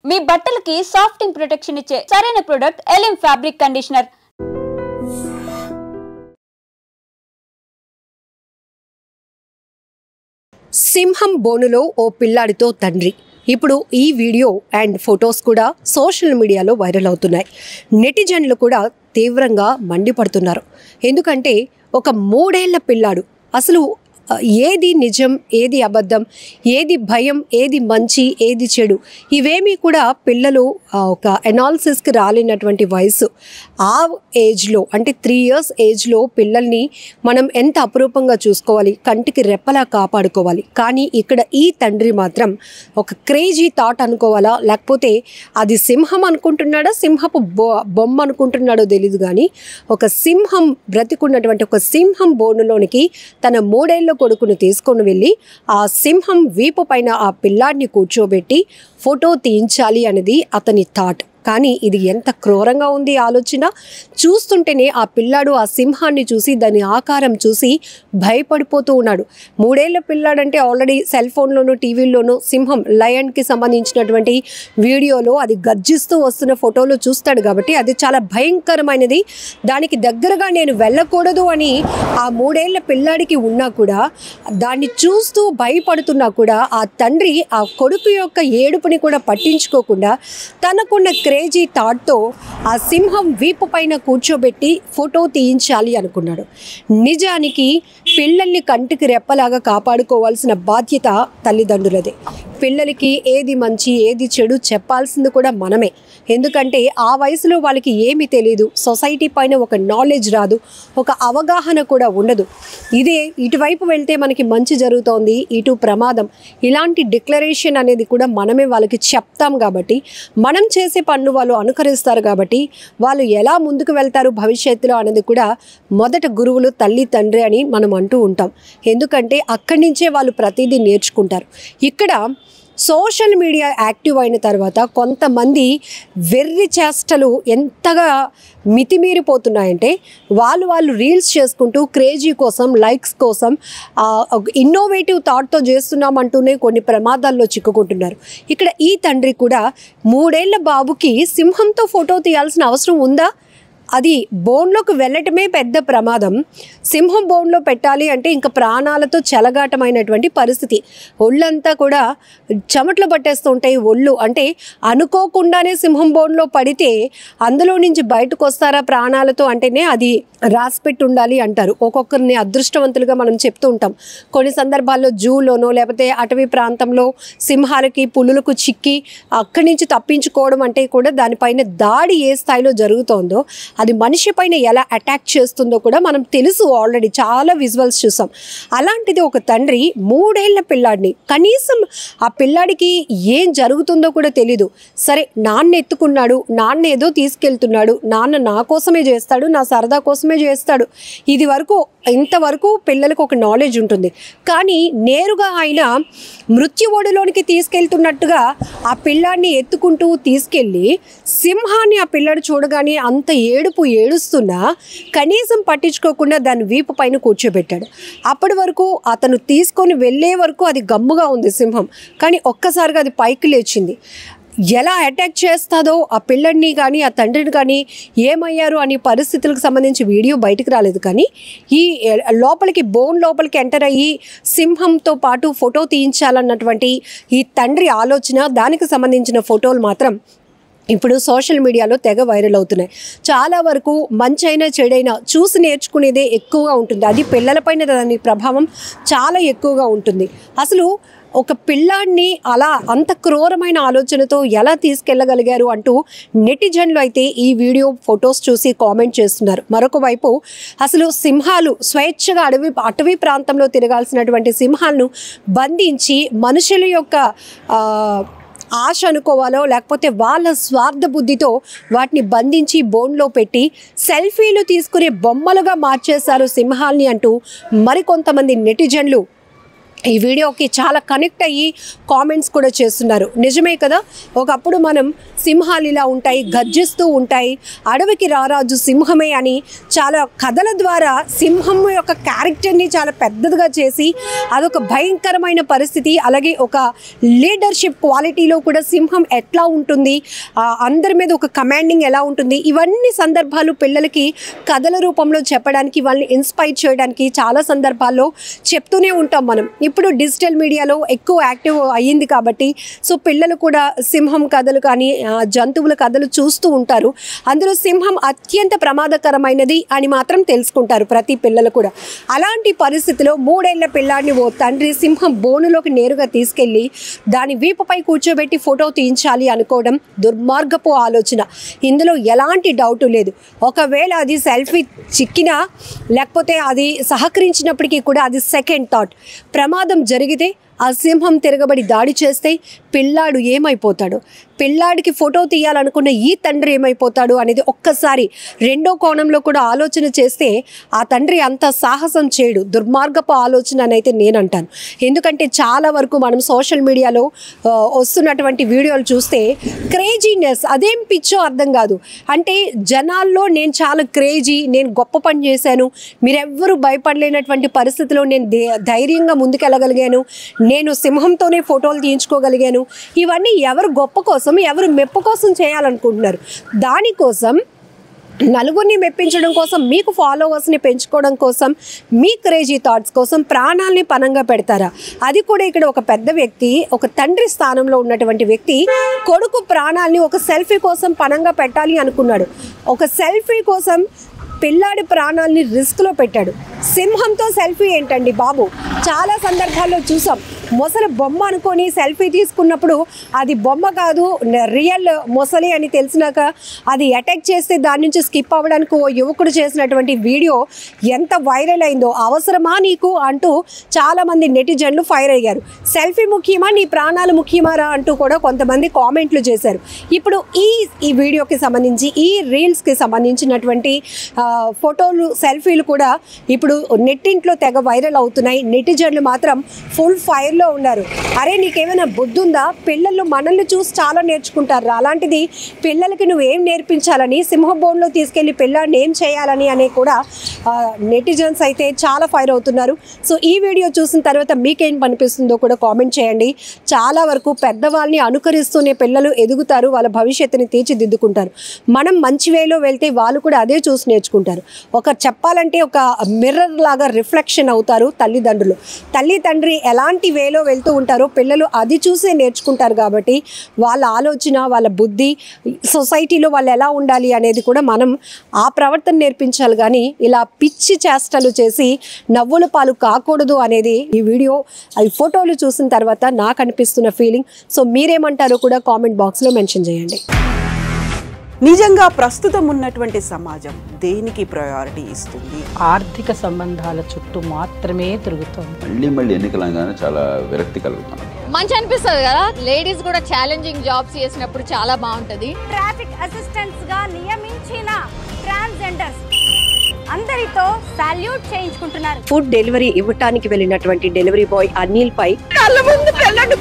మీ బట్టలకి సాఫ్టింగ్ ప్రొటెక్షన్ ఇచ్చే సరైన ప్రొడక్ట్ ఎలిమ్ ఫ్యాబ్రిక్ కండిషనర్. సింహం బోనులో ఓ పిల్లాడితో తండ్రి. ఇప్పుడు ఈ వీడియో అండ్ ఫొటోస్ కూడా సోషల్ మీడియాలో వైరల్ అవుతున్నాయి. నెటిజన్లు కూడా తీవ్రంగా మండిపడుతున్నారు. ఎందుకంటే ఒక 3 ఏళ్ల పిల్లాడు అసలు ఏది నిజం, ఏది అబద్ధం, ఏది భయం, ఏది మంచి, ఏది చెడు, ఇవేమీ కూడా పిల్లలు ఒక ఎనాలిసిస్కి రాలేనటువంటి వయసు. ఆ ఏజ్లో అంటే 3 years ఏజ్లో పిల్లల్ని మనం ఎంత అపురూపంగా చూసుకోవాలి, కంటికి రెప్పలా కాపాడుకోవాలి. కానీ ఇక్కడ ఈ తండ్రి మాత్రం ఒక క్రేజీ థాట్ అనుకోవాలా, లేకపోతే అది సింహం అనుకుంటున్నాడా, సింహపు బొమ్మ అనుకుంటున్నాడో తెలీదు. కానీ ఒక సింహం బ్రతికున్నటువంటి ఒక సింహం బోనులోనికి తన 3 ఏళ్ల కొడుకును తీసుకొని వెళ్ళి ఆ సింహం వీపు పైన ఆ పిల్లాడిని కూర్చోబెట్టి ఫోటో తీయించాలి అనేది అతని థాట్. కానీ ఇది ఎంత క్రూరంగా ఉంది ఆలోచన. చూస్తుంటేనే ఆ పిల్లాడు ఆ సింహాన్ని చూసి దాని ఆకారం చూసి భయపడిపోతూ ఉన్నాడు. 3 ఏళ్ల పిల్లాడంటే ఆల్రెడీ సెల్ ఫోన్లోనూ టీవీల్లోనూ సింహం లయన్కి సంబంధించినటువంటి వీడియోలో అది గర్జిస్తూ వస్తున్న ఫోటోలు చూస్తాడు కాబట్టి అది చాలా భయంకరమైనది. దానికి దగ్గరగా నేను వెళ్ళకూడదు అని ఆ 3 ఏళ్ల పిల్లాడికి ఉన్నా కూడా, దాన్ని చూస్తూ భయపడుతున్నా కూడా ఆ తండ్రి ఆ కొడుకు యొక్క ఏడుపుని కూడా పట్టించుకోకుండా తనకున్న క్రేజీ థాట్తో ఆ సింహం వీపు పైన కూర్చోబెట్టి ఫోటో తీయించాలి అనుకున్నాడు. నిజానికి పిల్లల్ని కంటికి రెప్పలాగా కాపాడుకోవాల్సిన బాధ్యత తల్లిదండ్రులదే. పిల్లలకి ఏది మంచి, ఏది చెడు చెప్పాల్సింది కూడా మనమే. ఎందుకంటే ఆ వయసులో వాళ్ళకి ఏమీ తెలియదు, సొసైటీ పైన ఒక నాలెడ్జ్ రాదు, ఒక అవగాహన కూడా ఉండదు. ఇదే ఇటువైపు వెళ్తే మనకి మంచి జరుగుతోంది, ఇటు ప్రమాదం, ఇలాంటి డిక్లరేషన్ అనేది కూడా మనమే వాళ్ళకి చెప్తాం. కాబట్టి మనం చేసే పనులు వాళ్ళు అనుకరిస్తారు. కాబట్టి వాళ్ళు ఎలా ముందుకు వెళ్తారు భవిష్యత్తులో అనేది కూడా మొదట గురువులు తల్లి తండ్రి అని మనం అంటూ ఉంటాం. ఎందుకంటే అక్కడి నుంచే వాళ్ళు ప్రతిదీ నేర్చుకుంటారు. ఇక్కడ సోషల్ మీడియా యాక్టివ్ అయిన తర్వాత కొంతమంది వెర్రి చేష్టలు ఎంతగా మితిమీరిపోతున్నాయంటే వాళ్ళు రీల్స్ చేసుకుంటూ క్రేజీ కోసం, లైక్స్ కోసం, ఇన్నోవేటివ్ థాట్తో చేస్తున్నామంటూనే కొన్ని ప్రమాదాల్లో చిక్కుకుంటున్నారు. ఇక్కడ ఈ తండ్రి కూడా 3 ఏళ్ల బాబుకి సింహంతో ఫోటో తీయాల్సిన అవసరం ఉందా? అది బోన్లోకి వెళ్ళటమే పెద్ద ప్రమాదం. సింహం బోన్లో పెట్టాలి అంటే ఇంకా ప్రాణాలతో చెలగాటమైనటువంటి పరిస్థితి. ఒళ్ళంతా కూడా చెమట్లు పట్టేస్తూ ఉంటాయి. ఒళ్ళు అంటే అనుకోకుండానే సింహం బోన్లో పడితే అందులో నుంచి బయటకు వస్తారా ప్రాణాలతో అంటేనే అది రాసిపెట్టి ఉండాలి అంటారు. ఒక్కొక్కరిని అదృష్టవంతులుగా మనం చెప్తూ ఉంటాం. కొన్ని సందర్భాల్లో జూలోనో లేకపోతే అటవీ ప్రాంతంలో సింహాలకి, పులులకు చిక్కి అక్కడి నుంచి తప్పించుకోవడం అంటే కూడా దానిపైన దాడి ఏ స్థాయిలో జరుగుతోందో, అది మనిషి పైన ఎలా అటాక్ చేస్తుందో కూడా మనం తెలుసు. ఆల్రెడీ చాలా విజువల్స్ చూసాం. అలాంటిది ఒక తండ్రి 3 ఏళ్ల పిల్లాడిని, కనీసం ఆ పిల్లాడికి ఏం జరుగుతుందో కూడా తెలీదు. సరే, నాన్న ఎత్తుకున్నాడు, నాన్న ఏదో తీసుకెళ్తున్నాడు, నాన్న నా కోసమే చేస్తాడు, నా సరదా కోసమే చేస్తాడు, ఇది వరకు ఇంతవరకు పిల్లలకు ఒక నాలెడ్జ్ ఉంటుంది. కానీ నేరుగా ఆయన మృత్యు ఒడిలోనికి తీసుకెళ్తున్నట్టుగా ఆ పిల్లాడిని ఎత్తుకుంటూ తీసుకెళ్ళి సింహాన్ని ఆ పిల్లాడు చూడగానే అంత ఏడుస్తున్నా కనీసం పట్టించుకోకుండా దాని వీపు పైన కూర్చోబెట్టాడు. అప్పటి వరకు అతను తీసుకొని వెళ్ళే వరకు అది గమ్ముగా ఉంది సింహం. కానీ ఒక్కసారిగా అది పైకి లేచింది. ఎలా అటాక్ చేస్తుందో ఆ పిల్లడిని కానీ ఆ తండ్రిని కానీ ఏమయ్యారు అనే పరిస్థితులకు సంబంధించి వీడియో బయటకు రాలేదు. కానీ ఈ లోపలికి బోన్ లోపలికి ఎంటర్ అయ్యి సింహంతో పాటు ఫోటో తీయించాలన్నటువంటి ఈ తండ్రి ఆలోచన, దానికి సంబంధించిన ఫోటోలు మాత్రం ఇప్పుడు సోషల్ మీడియాలో తెగ వైరల్ అవుతున్నాయి. చాలా వరకు మంచైనా చెడైనా చూసి నేర్చుకునేదే ఎక్కువగా ఉంటుంది. అది పిల్లలపైన దాని ప్రభావం చాలా ఎక్కువగా ఉంటుంది. అసలు ఒక పిల్లాడిని అలా అంత క్రూరమైన ఆలోచనతో ఎలా తీసుకెళ్ళగలిగారు అంటూ నెటిజన్లు అయితే ఈ వీడియో ఫొటోస్ చూసి కామెంట్ చేస్తున్నారు. మరొక వైపు అసలు సింహాలు స్వేచ్ఛగా అటవీ ప్రాంతంలో తిరగాల్సినటువంటి సింహాలను బంధించి మనుషుల యొక్క ఆశ అనుకోవాలో లేకపోతే వాళ్ళ స్వార్థ బుద్ధితో వాటిని బంధించి బోన్లో పెట్టి సెల్ఫీలు తీసుకునే బొమ్మలుగా మార్చేశారు సింహాల్ని అంటూ మరికొంతమంది నెటిజన్లు ఈ వీడియోకి చాలా కనెక్ట్ అయ్యి కామెంట్స్ కూడా చేస్తున్నారు. నిజమే కదా, ఒకప్పుడు మనం సింహాలు ఇలా ఉంటాయి, గర్జిస్తూ ఉంటాయి, అడవికి రారాజు సింహమే అని చాలా కథల ద్వారా సింహం యొక్క క్యారెక్టర్ని చాలా పెద్దదిగా చేసి అదొక భయంకరమైన పరిస్థితి, అలాగే ఒక లీడర్షిప్ క్వాలిటీలో కూడా సింహం ఎట్లా ఉంటుంది, అందరి మీద ఒక కమాండింగ్ ఎలా ఉంటుంది, ఇవన్నీ సందర్భాలు పిల్లలకి కథల రూపంలో చెప్పడానికి, వాళ్ళని ఇన్స్పైర్ చేయడానికి చాలా సందర్భాల్లో చెప్తూనే ఉంటాం మనం. ఇప్పుడు డిజిటల్ మీడియాలో ఎక్కువ యాక్టివ్ అయ్యింది కాబట్టి సో పిల్లలు కూడా సింహం కథలు కానీ జంతువుల కథలు చూస్తూ ఉంటారు. అందులో సింహం అత్యంత ప్రమాదకరమైనది అని మాత్రం తెలుసుకుంటారు ప్రతి పిల్లలు కూడా. అలాంటి పరిస్థితిలో 3 ఏళ్ల పిల్లాడిని ఓ తండ్రి సింహం బోనులోకి నేరుగా తీసుకెళ్ళి దాని వీపుపై కూర్చోబెట్టి ఫోటో తీయించాలి అనుకోవడం దుర్మార్గపు ఆలోచన. ఇందులో ఎలాంటి డౌట్ లేదు. ఒకవేళ అది సెల్ఫీ చిక్కినా లేకపోతే అది సహకరించినప్పటికీ కూడా అది సెకండ్ థాట్. ప్రమాదం జరిగితే ఆ సింహం తిరగబడి దాడి చేస్తే పిల్లాడు ఏమైపోతాడు, పిల్లాడికి ఫోటో తీయాలనుకున్న ఈ తండ్రి ఏమైపోతాడు అనేది ఒక్కసారి రెండో కోణంలో కూడా ఆలోచన చేస్తే ఆ తండ్రి అంత సాహసం చేయడు. దుర్మార్గపు ఆలోచన అని అయితే నేను అంటాను. ఎందుకంటే చాలా వరకు మనం సోషల్ మీడియాలో వస్తున్నటువంటి వీడియోలు చూస్తే క్రేజీనెస్, అదేం పిచ్చో అర్థం కాదు. అంటే జనాల్లో నేను చాలా క్రేజీ, నేను గొప్ప పని చేశాను, మీరెవ్వరూ భయపడలేనటువంటి పరిస్థితిలో నేను ధైర్యంగా ముందుకెళ్ళగలిగాను, నేను సింహంతోనే ఫోటోలు తీయించుకోగలిగాను, ఇవన్నీ ఎవరు గొప్ప కోసం, ఎవరు మెప్పు కోసం చేయాలనుకుంటున్నారు. దానికోసం నలుగురిని మెప్పించడం కోసం, మీకు ఫాలోవర్స్ని పెంచుకోవడం కోసం, మీ క్రేజీ థాట్స్ కోసం ప్రాణాలని పణంగా పెడతారా? అది కూడా ఇక్కడ ఒక పెద్ద వ్యక్తి, ఒక తండ్రి స్థానంలో ఉన్నటువంటి వ్యక్తి కొడుకు ప్రాణాలని ఒక సెల్ఫీ కోసం పణంగా పెట్టాలి అనుకున్నాడు. ఒక సెల్ఫీ కోసం పిల్లాడి ప్రాణాలని రిస్క్లో పెట్టాడు. సింహంతో సెల్ఫీ ఏంటండి బాబు? చాలా సందర్భాల్లో చూసాం. మొసలి బొమ్మ అనుకొని సెల్ఫీ తీసుకున్నప్పుడు అది బొమ్మ కాదు, రియల్ మొసలి అని తెలిసినాక అది అటాక్ చేస్తే దాని నుంచి స్కిప్ అవ్వడానికి ఓ యువకుడు చేసినటువంటి వీడియో ఎంత వైరల్ అయిందో. అవసరమా నీకు అంటూ చాలామంది నెటిజన్లు ఫైర్ అయ్యారు. సెల్ఫీ ముఖ్యమా, నీ ప్రాణాలు ముఖ్యమారా అంటూ కూడా కొంతమంది కామెంట్లు చేశారు. ఇప్పుడు ఈ వీడియోకి సంబంధించి, ఈ రీల్స్కి సంబంధించినటువంటి ఫోటోలు, సెల్ఫీలు కూడా ఇప్పుడు నెట్టింట్లో తెగ వైరల్ అవుతున్నాయి. నెటిజన్లు మాత్రం ఫుల్ ఫైర్లో ఉన్నారు. అరే నీకేమైనా బుద్ధి ఉందా? పిల్లలు మనల్ని చూసి చాలా నేర్చుకుంటారు. అలాంటిది పిల్లలకి నువ్వేం నేర్పించాలని, సింహబోన్లో తీసుకెళ్ళి పిల్లాడిని ఏం చేయాలని అనే కూడా నెటిజన్స్ అయితే చాలా ఫైర్ అవుతున్నారు. సో ఈ వీడియో చూసిన తర్వాత మీకేం అనిపిస్తుందో కూడా కామెంట్ చేయండి. చాలా వరకు పెద్దవాళ్ళని అనుకరిస్తూనే పిల్లలు ఎదుగుతారు, వాళ్ళ భవిష్యత్తుని తీర్చిదిద్దుకుంటారు. మనం మంచి వేలో వెళ్తే వాళ్ళు కూడా అదే చూసి నేర్చుకుంటారు. ఒక చెప్పాలంటే ఒక మిర్రర్ లాగా రిఫ్లెక్షన్ అవుతారు తల్లిదండ్రులు. తల్లి తండ్రి ఎలాంటి వేలో వెళ్తూ ఉంటారో పిల్లలు అది చూసే నేర్చుకుంటారు. కాబట్టి వాళ్ళ ఆలోచన, వాళ్ళ బుద్ధి, సొసైటీలో వాళ్ళు ఎలా ఉండాలి అనేది కూడా మనం ఆ ప్రవర్తన నేర్పించాలి. కానీ ఇలా పిచ్చి చేష్టలు చేసి నవ్వుల పాలు కాకూడదు అనేది ఈ వీడియో, ఈ ఫోటోలు చూసిన తర్వాత నాకు అనిపిస్తున్న ఫీలింగ్. సో మీరేమంటారో కూడా కామెంట్ బాక్స్లో మెన్షన్ చేయండి. నిజంగా ప్రస్తుతం ఉన్నటువంటి సమాజం దేనికి ప్రయారిటీ ఇస్తుంది? ఆర్థిక సంబంధాల చుట్టూ మాత్రమే తిరుగుతుంది. మళ్ళీ ఎన్నికలంగానే చాలా విరక్తి కలుగుతాం. మంచి అనిపిస్తుంది కదా, లేడీస్ కూడా ఛాలెంజింగ్ జాబ్స్ చేసినప్పుడు చాలా బాగుంటది. ట్రాఫిక్ అసిస్టెంట్స్ గా నియమించిన ట్రాన్స్జెండర్స్ అందరితో సాల్యూట్ చేయించుకుంటున్నారు. ఫుడ్ డెలివరీ ఇవ్వటానికి వెళ్ళినటువంటి డెలివరీ బాయ్ అనిల్ పై కళ్ళ ముందు పెళ్ళండి